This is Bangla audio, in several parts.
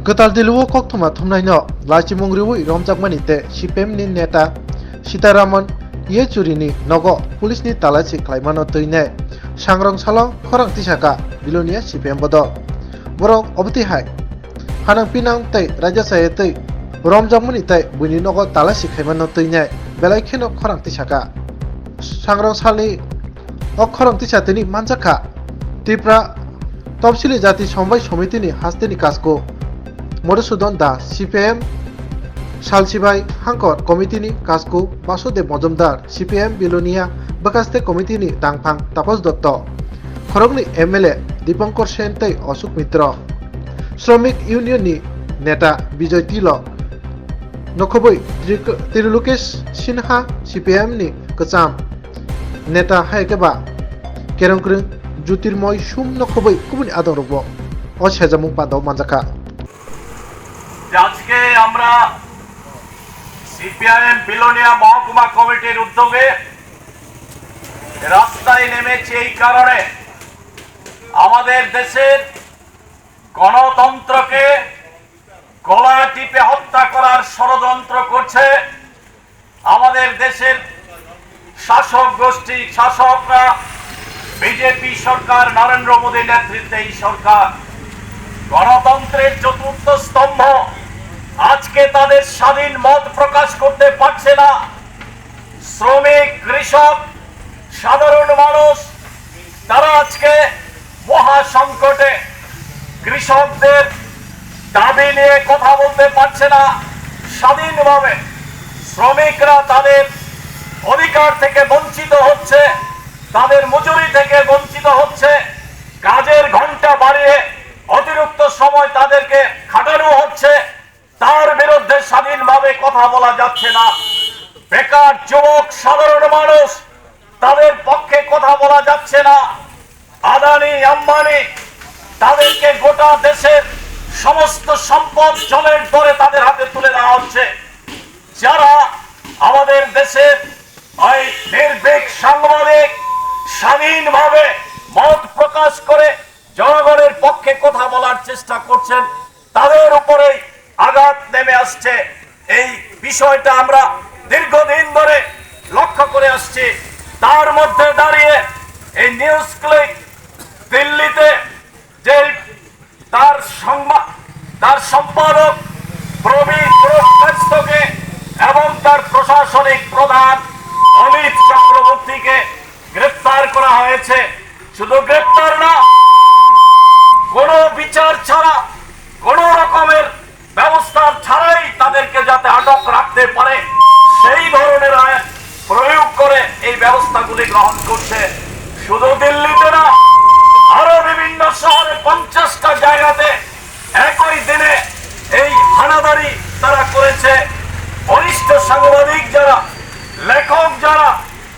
Ketal diluwo koktuma thumnaino lachimung riwi romjakmani te CPM ni neta Sitaraman Yechuri ni nogo pulis ni talachi klaimano toine sangrong salong khorang tisaka bilonia CPM bodo borok obti hai hanang pinang tei raja saya tei romjakmani tei buni nogo talachi klaimano toine belai kheno khorang tisaka sangrong sali khorang tisatini manjaka Tripura তফসিলি জাতি সমবায় সমিতিনি হাস্তেনি কাজকো মধুসূদন দাস সিপিএম সালসিবাই হাঙ্কর কমিটিনি কাজকো বাসুদেব মজুমদার সিপিএম বিলোনিয়া বকাস্তে কমিটিনি দাংফাং তাপস দত্ত খড়গনি এমএলএ দীপঙ্কর সেন তৈ অশোক মিত্র শ্রমিক ইউনিয়ননি নেতা বিজয় তিলক নখবৈ ত্রিলোকেশ সিনহা সিপিএমনি কচাম নেতা হায়কেবা কেরংক্রিং জ্যোতির্ময় সুম নখবৈ কুবুনি আদরব অছেজামু পাদাও মানজাকা আজকে আমরা সিপিআইএম বিলোনিয়া মহকুমা কমিটির উদ্যোগে রাস্তায় নেমেছি এই কারণে আমাদের দেশের গণতন্ত্রকে গলা টিপে হত্যা করার ষড়যন্ত্র করছে আমাদের দেশের শাসক গোষ্ঠী শাসকরা বিজেপি সরকার নরেন্দ্র মোদী নেতৃত্বে এই সরকার গণতন্ত্রের চতুর্থ স্তম্ভ আজকে তাদের স্বাধীন মত প্রকাশ করতে পারছে না শ্রমিক কৃষক সাধারণ মানুষ তারা আজকে মহা সংকটে কৃষকদের দাবি নিয়ে কথা বলতে পারছে না স্বাধীনভাবে শ্রমিকরা তাদের অধিকার থেকে বঞ্চিত হচ্ছে তাদের মজুরি থেকে বঞ্চিত হচ্ছে কাজের ঘন্টা বাড়িয়ে অতিরিক্ত সময় তাদেরকে খাটানো হচ্ছে তার বিরুদ্ধে স্বাধীনভাবে কথা বলা যাচ্ছে না বেকার যুবক সাধারণ মানুষ তাদের পক্ষে কথা বলা যাচ্ছে না আদানি আম্বানি তাদেরকে গোটা দেশের সমস্ত সম্পদ জলের দরে তাদের হাতে তুলে দেওয়া হচ্ছে যারা আমাদের দেশের ওই নির্ভীক সাংবাদিক স্বাধীনভাবে মত প্রকাশ করে জনগণের পক্ষে কথা বলার চেষ্টা করছেন তাদের উপরেই আঘাত নেমে আসছে এই বিষয়টা আমরা দীর্ঘদিন ধরে লক্ষ্য করে আসছি তার মধ্যে দাঁড়িয়ে এই নিউজ ক্লিক দিল্লিতে যে তার সম্পাদক প্রবীর পুরস্কারকে এবং তার প্রশাসনিক প্রধান অমিত চক্রবর্তীকে গ্রেফতার করা হয়েছে শুধু গ্রেফতার না কোনো বিচার ছাড়া কোন রকমের ব্যবস্থা ছাড়াই তাদেরকে যাতে আটক রাখতে পারে সেই ধরনের আইন প্রয়োগ করে এই ব্যবস্থাগুলি গ্রহণ করছে শুধু দিল্লিতে না আরো বিভিন্ন শহরে 50টা জায়গাতে একই দিনে এই হানাদারি তারা করেছে বরিষ্ঠ সাংবাদিক যারা লেখক যারা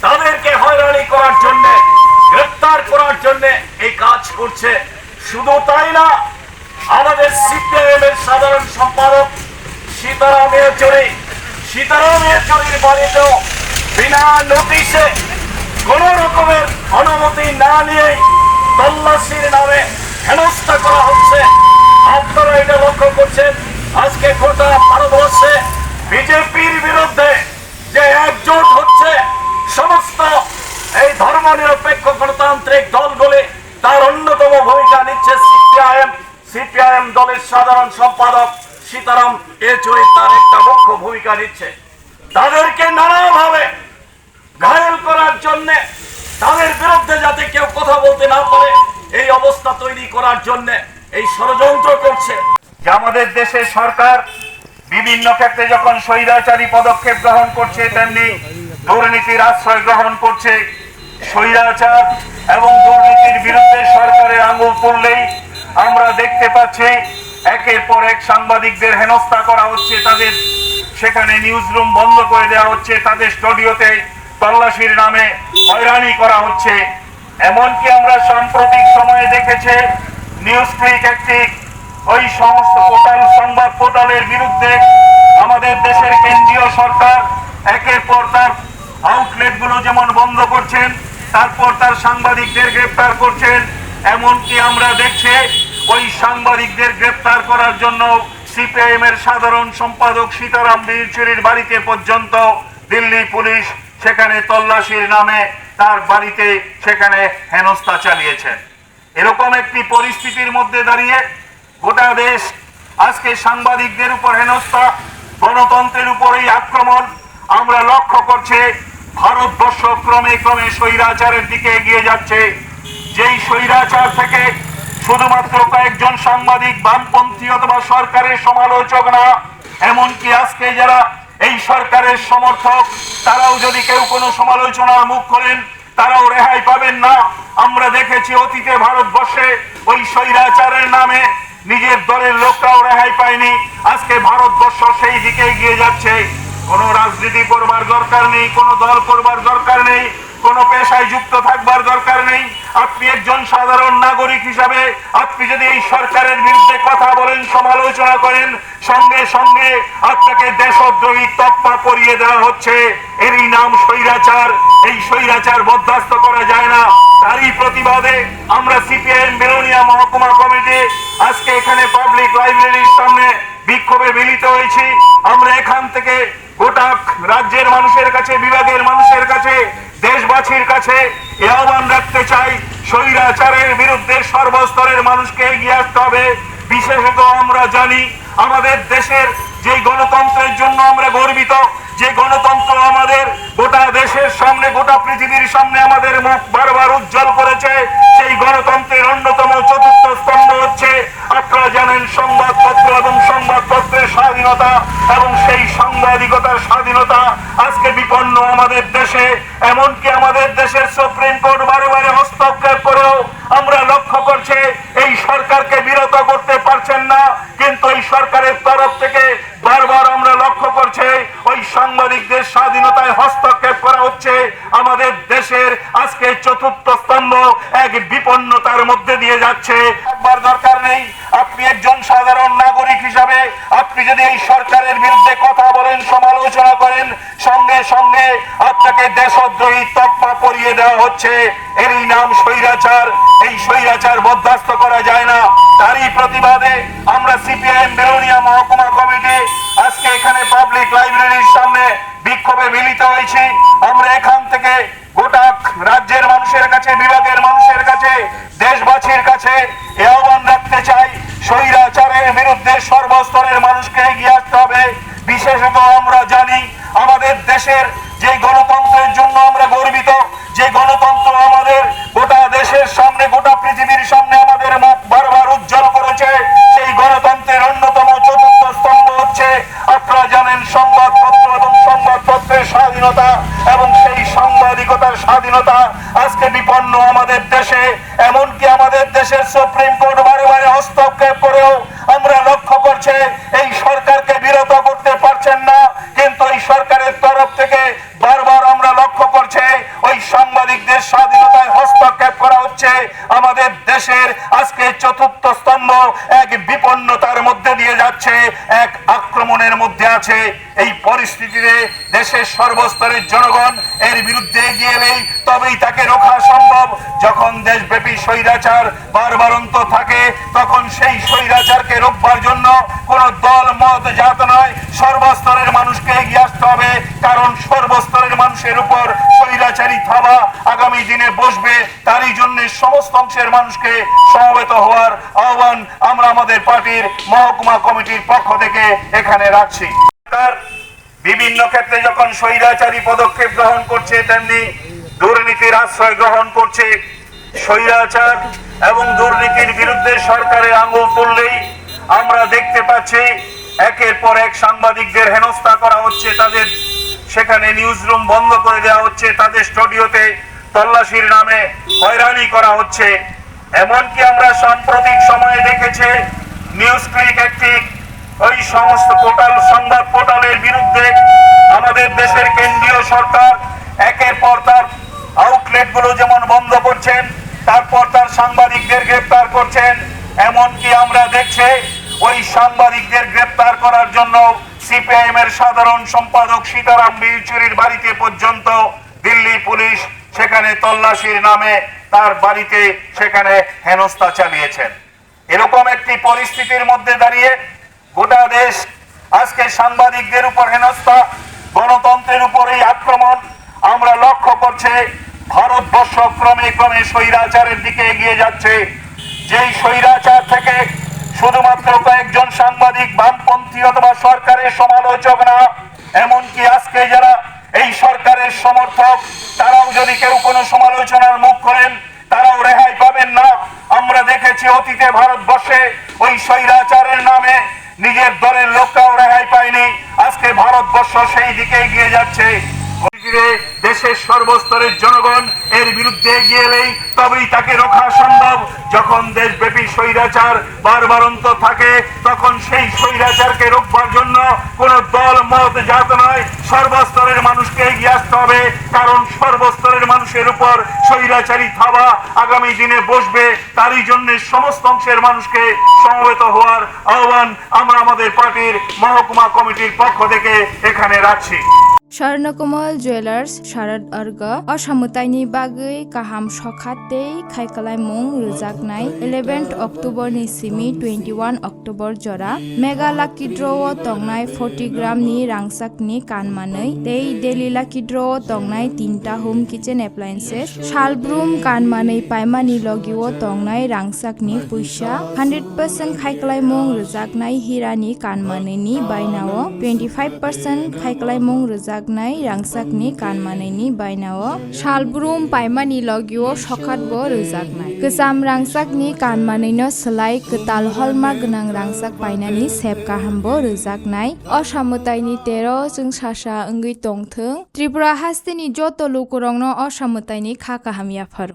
তাদেরকে হয়রানি করার জন্য গ্রেফতার করার জন্য এই কাজ করছে শুধু তাই না আমাদের সিপিআইএম এর সাধারণ সম্পাদক সীতারাম ইয়েচুরির বাড়িতেও বিনা নোটিশে কোন রকমের অনুমতি না নিয়ে তল্লাশির নামে হেনস্থা করা হচ্ছে আপনারা এটা লক্ষ্য করছেন আজকে গোটা ভারতবর্ষে বিজেপির বিরুদ্ধে যে একজোট হচ্ছে সমস্ত এই ধর্মনিরপেক্ষ গণতান্ত্রিক দলগুলি তার অন্যতম ভূমিকা নিচ্ছে সিপিআইএম দলের সাধারণ সম্পাদক সীতারাম ইয়েচুরি তার একটা মুখ্য ভূমিকা নিচ্ছে তাদেরকে নানাভাবে ঘায়েল করার জন্য তাদের বিরুদ্ধে যাতে কেউ কথা বলতে না পারে এই অবস্থা তৈরি করার জন্য এই ষড়যন্ত্র করছে যে আমাদের দেশের সরকার বিভিন্ন ক্ষেত্রে যখন স্বৈরাচারী পদক্ষেপ গ্রহণ করছে তেমনি দুর্নীতির আশ্রয় গ্রহণ করছে স্বৈরাচার এবং দুর্নীতির বিরুদ্ধে সরকারের আঙুল তুললেই আমরা দেখতে পাচ্ছি একের পর এক সাংবাদিকদের হেনস্থা করা হচ্ছে তাদের সেখানে নিউজ রুম বন্ধ করে দেওয়া হচ্ছে তাদের স্টুডিওতে তল্লাশির নামে হয়রানি করা হচ্ছে এমনকি আমরা সাম্প্রতিক সময়ে দেখেছি নিউজ ক্লিক একটি ওই সমস্ত সংবাদ পোর্টালের বিরুদ্ধে আমাদের দেশের কেন্দ্রীয় সরকার একের পর তার আউটলেট গুলো যেমন বন্ধ করছেন তারপর তার সাংবাদিকদের গ্রেফতার করছেন এমনকি আমরা দেখছি ওই সাংবাদিকদের গ্রেপ্তার করার জন্য সিপিআইএম এর সাধারণ সম্পাদক সীতারাম ইয়েচুরির বাড়িতে পর্যন্ত দিল্লি পুলিশ সেখানে তল্লাশির নামে তার বাড়িতে সেখানে হেনস্থা চালিয়েছেন। এরকম একটি পরিস্থিতির মধ্যে দাঁড়িয়ে গোটা দেশ আজকে সাংবাদিকদের উপর হেনস্থা, গণতন্ত্রের উপর এই আক্রমণ আমরা লক্ষ্য করছি। ভারতবর্ষ ক্রমে ক্রমে স্বৈরাচারের দিকে এগিয়ে যাচ্ছে। যেই স্বৈরাচার থেকে শুধুমাত্র কয়েকজন সাংবাদিক, বামপন্থী অথবা সরকারের সমালোচক না, এমনকি আজকে যারা এই সরকারের সমর্থক তারাও যদি কেউ কোনো সমালোচনার মুখ করেন তারাও রেহাই পাবেন না। আমরা দেখেছি অতীতে ভারতবর্ষে ওই স্বৈরাচারের নামে নিজের দলের লোকরাও রেহাই পায়নি। আজকে ভারতবর্ষ সেই দিকে এগিয়ে যাচ্ছে। কোনো রাজনীতি করবার দরকার নেই, কোনো দল করবার দরকার নেই, কোনো পেশায় যুক্ত থাকবার দরকার নেই। আপনি একজন সাধারণ নাগরিক হিসাবে আপনি যদি এই সরকারের বিরুদ্ধে কথা বলেন, সমালোচনা করেন, সঙ্গে সঙ্গে আপনাকে দেশদ্রোহী তকমা পরিয়ে দেওয়া হচ্ছে। এরই নাম স্বৈরাচার। এই স্বৈরাচার বরদাস্ত করা যায় না। তারই প্রতিবাদে আমরা সিপিআইএম বেলোনিয়া মহকুমা কমিটি আজকে এখানে পাবলিক লাইব্রেরির সামনে বিক্ষোভে মিলিত হয়েছি। আমরা এখান থেকে গোটা রাজ্যের মানুষের কাছে, বিভাগের মানুষের কাছে, দেশবাসীর কাছে এ আহ্বান রাখতে চাই, স্বৈরাচারের বিরুদ্ধে সর্বস্তরের মানুষকে এগিয়ে আসতে হবে। বিশেষত আমরা জানি আমাদের দেশের যে গণতন্ত্রের জন্য আমরা গর্বিত, যে গণতন্ত্র আমাদের গোটা দেশের সামনে, গোটা পৃথিবীর সামনে আমাদের মুখ বারবার উজ্জ্বল করেছে, সেই গণতন্ত্রের অন্যতম চতুর্থ স্তম্ভ হচ্ছে, আপনারা জানেন, সংবাদপত্র এবং সংবাদপত্রের স্বাধীনতা। এবং সেই সাংবাদিকতার স্বাধীনতা আজকে বিপন্ন আমাদের দেশে। এমনকি আমাদের দেশের সুপ্রিম কোর্ট বারে বারে হস্তক্ষেপ করেও আমরা লক্ষ্য করছি এই সরকারকে বিরত করতে পারছেন না। কিন্তু এই সরকারের তরফ থেকে বারবার আমরা লক্ষ্য করছি ওই সাংবাদিকদের স্বাধীনতায় হস্তক্ষেপ করা হচ্ছে। আমাদের দেশের আজকে চতুর্থ স্তম্ভ এক বিপন্নতার মধ্যে দিয়ে যাচ্ছে। একবার দরকার নেই, আপনি একজন সাধারণ নাগরিক হিসাবে আপনি যদি এই সরকারের বিরুদ্ধে কথা বলেন, সমালোচনা করেন, সঙ্গে সঙ্গে আপনাকে দেশদ্রোহী তকমা পরিয়ে দেওয়া হচ্ছে। এরই নাম স্বৈরাচার। এই স্বৈরাচার বরদাস্ত করা যায় না। তারই প্রতিবাদে আমরা সিপিআইএম বেলোনিয়া মহকুমা কমিটি আজকে এখানে পাবলিক লাইব্রেরির সামনে বিক্ষোভে মিলিত হয়েছি। আমরা এখান থেকে গোটা রাজ্যের মানুষের কাছে, বিভাগের মানুষের কাছে, দেশবাসীর কাছে এ আহ্বান রাখতে চাই, স্বৈরাচারের বিরুদ্ধে সর্বস্তরের মানুষকে এগিয়ে আসতে হবে। বিশেষত আমরা জানি আমাদের দেশের যে গণতন্ত্রের জন্য আমরা গর্বিত, যে গণতন্ত্র আমাদের গোটা দেশের সামনে, গোটা পৃথিবীর সামনে আমাদের মুখ বারবার উজ্জ্বল করেছে, সেই গণতন্ত্রের অন্যতম চতুর্থ স্তম্ভ হচ্ছে, আপনারা জানেন, সংবাদপত্র এবং সংবাদপত্রের স্বাধীনতা। এবং সেই সাংবাদিকতার স্বাধীনতা আজকে বিপন্ন আমাদের দেশে। এমনকি আমাদের দেশের সুপ্রিম কোর্ট বারে বারে হস্তক্ষেপ করেও আমরা লক্ষ্য করছি এই সরকারকে বিরত করতে পারছেন না। কিন্তু এই সরকারের তরফ থেকে বারবার আমরা লক্ষ্য করছি ওই সাংবাদিকদের স্বাধীনতায় হস্তক্ষেপ করা হচ্ছে। আমাদের দেশের আজকে চতুর্থ স্তম্ভ এক বিপন্নতার মধ্যে দিয়ে যাচ্ছে, এক আক্রমণের মধ্যে আছে। এই পরিস্থিতিতে দেশের সর্বস্তরের জনগণ এর বিরুদ্ধে এগিয়ে এলেই তবেই তাকে রক্ষা সম্ভব। যখন দেশব্যাপী স্বৈরাচার বারবারন্ত থাকে তখন সেই স্বৈরাচারকে রোখবার জন্য কোন দল, মত, জাত নয়, সর্বস্তরের মানুষকে এগিয়ে আসতে হবে। কারণ সর্বস্তরের মানুষের উপর স্বৈরাচারী থাবা আগামী দিনে বসবে। তারই জন্য সমস্ত অংশের মানুষকে সমবেত হওয়ার আহ্বান আমরা আমাদের পার্টির মহকুমা কমিটির পক্ষ থেকে এখানে রাখছি। বিভিন্ন ক্ষেত্রে যখন স্বৈরাচারী পদক্ষেপ গ্রহণ করছে, তেমনি দুর্নীতির আশ্রয় গ্রহণ করছে। স্বৈরাচার এবং দুর্নীতির বিরুদ্ধে সরকারের আঙুল তুললেই আমরা দেখতে পাচ্ছি একের পর এক সাংবাদিকদের হেনস্থা করা হচ্ছে, তাদের সেখানে নিউজ রুম বন্ধ করে দেওয়া হচ্ছে, তাদের স্টুডিওতে তল্লাশির নামে হয়রানি করা হচ্ছে। এমনকি আমরা সাম্প্রতিক সময়ে দেখেছি নিউজ ক্লিক একটি ওই সমস্ত পোর্টাল, সংবাদ পোর্টালের বিরুদ্ধে আমাদের দেশের কেন্দ্রীয় সরকার একের পর তার আউটলেট গুলো যেমন বন্ধ করছেন, তারপর তার সাংবাদিকদের গ্রেপ্তার করছেন। এমনকি আমরা দেখছি ওই সাংবাদিকদের গ্রেপ্তার করার জন্য সিপিআইএম এর সাধারণ সম্পাদক সীতারাম ইয়েচুরির বাড়িতে পর্যন্ত দিল্লি পুলিশ সেখানে তল্লাশির নামে তার বাড়িতে সেখানে হেনস্থা চালিয়েছেন। এরকম একটি পরিস্থিতির মধ্যে দাঁড়িয়ে গোটা দেশ আজকে সাংবাদিকদের উপর হেনস্থা, গণতন্ত্রের উপর এই আক্রমণ আমরা লক্ষ্য করছে। ভারতবর্ষ ক্রমে ক্রমে স্বৈরাচারের দিকে এগিয়ে যাচ্ছে। যেই স্বৈরাচার থেকে শুধুমাত্র কয়েকজন সাংবাদিক, বামপন্থী অথবা সরকারের সমালোচক না, এমনকি আজকে যারা এই সরকারের সমর্থক, তারাও যদি কেউ কোনো সমালোচনার মুখ করেন, তারাও রেহাই পাবেন না। আমরা দেখেছি অতীতে ভারতবর্ষে ওই স্বৈরাচারের নামে নিজের দলের লোকটাও রেহাই পায়নি। আজকে ভারতবর্ষ সেই দিকে এগিয়ে যাচ্ছে। দেশের সর্বস্তরের জনগণ এর বিরুদ্ধে এগিয়ে এলেই তবেই তাকে রক্ষা সম্ভব। যখন দেশব্যাপী স্বৈরাচার বারবারন্ত থাকে, তখন সেই স্বৈরাচারকে রোখবার জন্য কোন দল, মত, জাত নয়, সর্বস্তরের মানুষকে এগিয়ে আসতে হবে। কারণ সর্বস্তরের মানুষের উপর স্বৈরাচারী থাবা আগামী দিনে বসবে। তারই জন্য সমস্ত অংশের মানুষকে সমবেত হওয়ার আহ্বান আমরা আমাদের পার্টির মহকুমা কমিটির পক্ষ থেকে এখানে রাখছি। स्वर्णकमल ज्वेलार्स शारद अर्ग असामुताइनि बागै काहाम सखाते खायखालायमुं रोजाकनाय 11 अक्टोबर नि सिमी 21 अक्टोबर जरा मेगा लाकी ड्र तंगनाय 40 ग्राम नि रांसाकनि कानमानै तै डेली लाकी ड्र तंगनाय 3टा होम किचेन एप्लायेंसेस शालब्रुम कानमानै पाइमानि लगिओ तंगनाय रांसाकनि पुइसा 100% खायखालायमुं रोजाकनाय हिरानि कानमानैनि बायनाव 25% खायखालायमुं रोजाक रांसाकनि कानमानैनि बायनाव शालब्रुम पाइमानि लगिओ सखातबो रोजाकनाय गोजाम रांसाकनि कानमानैनो सोलाय गोताल हलमार्क गोनां रांसाक पाइनानि सेब काहामबो रोजाकनाय असामुताइनि 13 जों सासा ओंगै तंथों त्रिपुरा हास्तेनि जत लोकरंनो असामुताइनि खा काहामियाफोर।